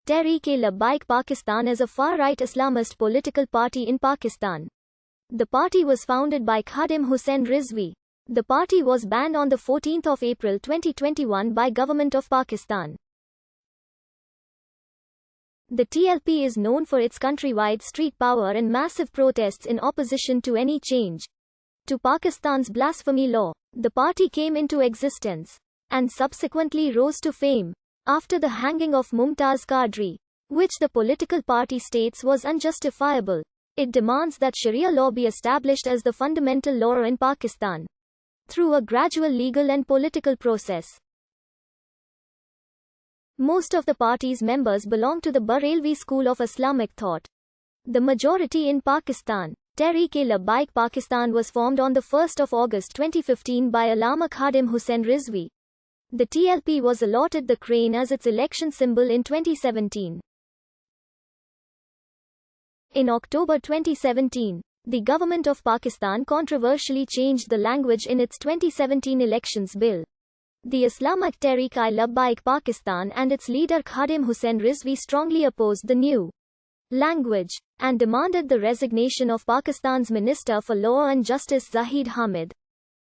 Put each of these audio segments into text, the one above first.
Tehreek-e-Labbaik Pakistan is a far-right Islamist political party in Pakistan. The party was founded by Khadim Hussain Rizvi. The party was banned on 14 April 2021 by Government of Pakistan. The TLP is known for its countrywide street power and massive protests in opposition to any change to Pakistan's blasphemy law. The party came into existence and subsequently rose to fame after the hanging of Mumtaz Qadri, which the political party states was unjustifiable. It demands that Sharia law be established as the fundamental law in Pakistan through a gradual legal and political process. Most of the party's members belong to the Barelvi school of Islamic thought. The majority in Pakistan. Tehreek-e-Labbaik Pakistan was formed on 1 August 2015 by Allama Khadim Hussain Rizvi. The TLP was allotted the crane as its election symbol in 2017. In October 2017, the government of Pakistan controversially changed the language in its 2017 elections bill. The Islamic Tehreek-e-Labbaik Pakistan and its leader Khadim Hussain Rizvi strongly opposed the new language and demanded the resignation of Pakistan's Minister for Law and Justice Zahid Hamid,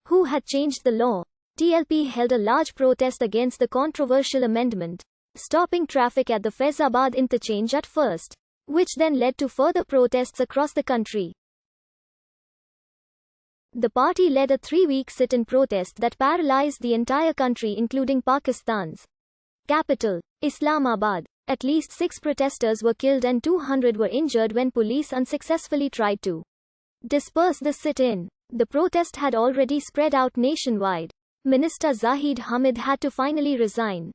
who had changed the law. TLP held a large protest against the controversial amendment, stopping traffic at the Faizabad interchange at first, which then led to further protests across the country. The party led a 3-week sit-in protest that paralyzed the entire country, including Pakistan's capital, Islamabad. At least 6 protesters were killed and 200 were injured when police unsuccessfully tried to disperse the sit-in. The protest had already spread out nationwide. Minister Zahid Hamid had to finally resign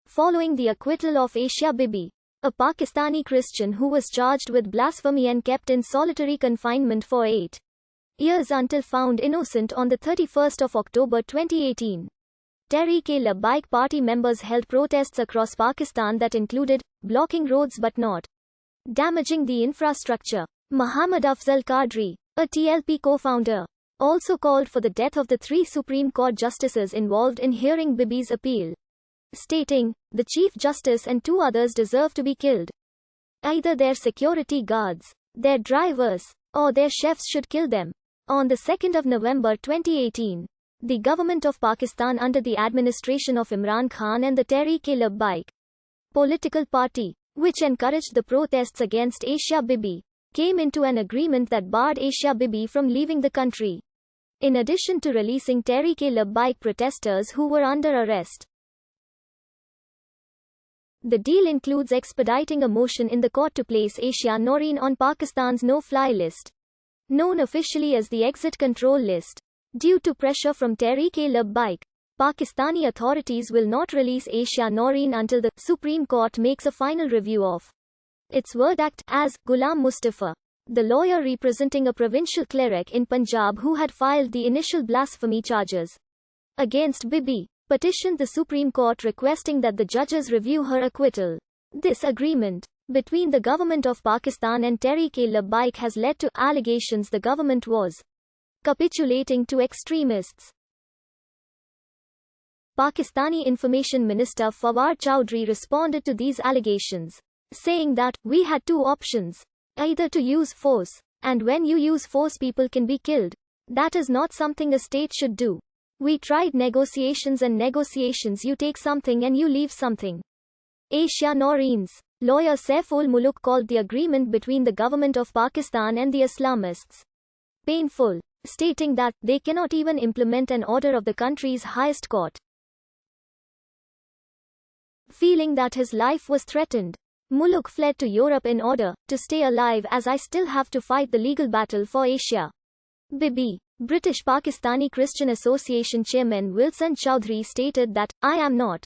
following the acquittal of Asia Bibi, a Pakistani Christian who was charged with blasphemy and kept in solitary confinement for 8 years until found innocent on 31 October 2018. Tehreek-e-Labbaik party members held protests across Pakistan that included blocking roads but not damaging the infrastructure. Muhammad Afzal Qadri, a TLP co-founder, also called for the death of the 3 Supreme Court justices involved in hearing Bibi's appeal, stating, "The Chief Justice and 2 others deserve to be killed. Either their security guards, their drivers, or their chefs should kill them." On 2 November 2018, the government of Pakistan under the administration of Imran Khan and the Tehreek-e-Labbaik political party, which encouraged the protests against Asia Bibi, came into an agreement that barred Asia Bibi from leaving the country, in addition to releasing Tehreek-e-Labbaik protesters who were under arrest. The deal includes expediting a motion in the court to place Asia Noreen on Pakistan's no-fly list, known officially as the Exit Control List. Due to pressure from Tehreek-e-Labbaik, Pakistani authorities will not release Asia Noreen until the Supreme Court makes a final review of its verdict, as Ghulam Mustafa, the lawyer representing a provincial cleric in Punjab who had filed the initial blasphemy charges against Bibi, petitioned the Supreme Court requesting that the judges review her acquittal. This agreement between the government of Pakistan and Tehreek-e-Labbaik has led to allegations the government was capitulating to extremists. Pakistani Information Minister Fawad Chowdhury responded to these allegations, saying that, "We had 2 options. Either to use force, and when you use force people can be killed. That is not something a state should do. We tried negotiations and negotiations, you take something and you leave something." Asia Noreen's lawyer Saiful Muluk called the agreement between the government of Pakistan and the Islamists painful, stating that they cannot even implement an order of the country's highest court. Feeling that his life was threatened, Muluk fled to Europe in order to stay alive. "As I still have to fight the legal battle for Asia Bibi." British Pakistani Christian Association Chairman Wilson Chowdhury stated that, "I am not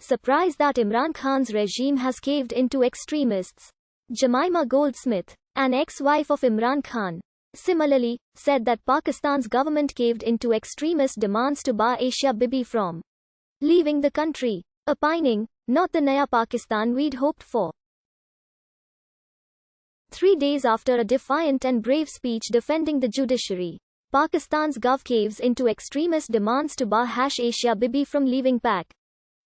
surprised that Imran Khan's regime has caved into extremists." Jemima Goldsmith, an ex-wife of Imran Khan, similarly said that Pakistan's government caved into extremist demands to bar Asia Bibi from leaving the country, opining, "Not the Naya Pakistan we'd hoped for." 3 days after a defiant and brave speech defending the judiciary, Pakistan's Gov caves into extremist demands to bar Asia Bibi from leaving Pak.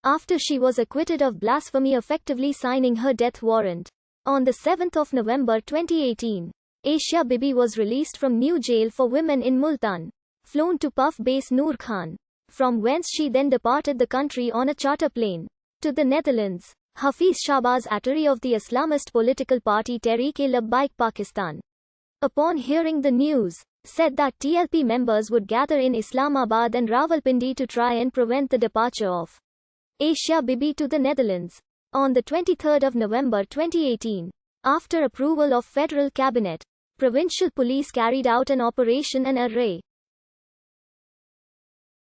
after she was acquitted of blasphemy, effectively signing her death warrant. On the 7th of November 2018, Asia Bibi was released from new jail for women in Multan, flown to PUF base Noor Khan, from whence she then departed the country on a charter plane to the Netherlands. Hafiz Shahbaz Attari of the Islamist political party Tehreek-e-Labbaik Pakistan, upon hearing the news, said that TLP members would gather in Islamabad and Rawalpindi to try and prevent the departure of Asia Bibi to the Netherlands. On the 23rd of November 2018, after approval of Federal Cabinet, provincial police carried out an operation and array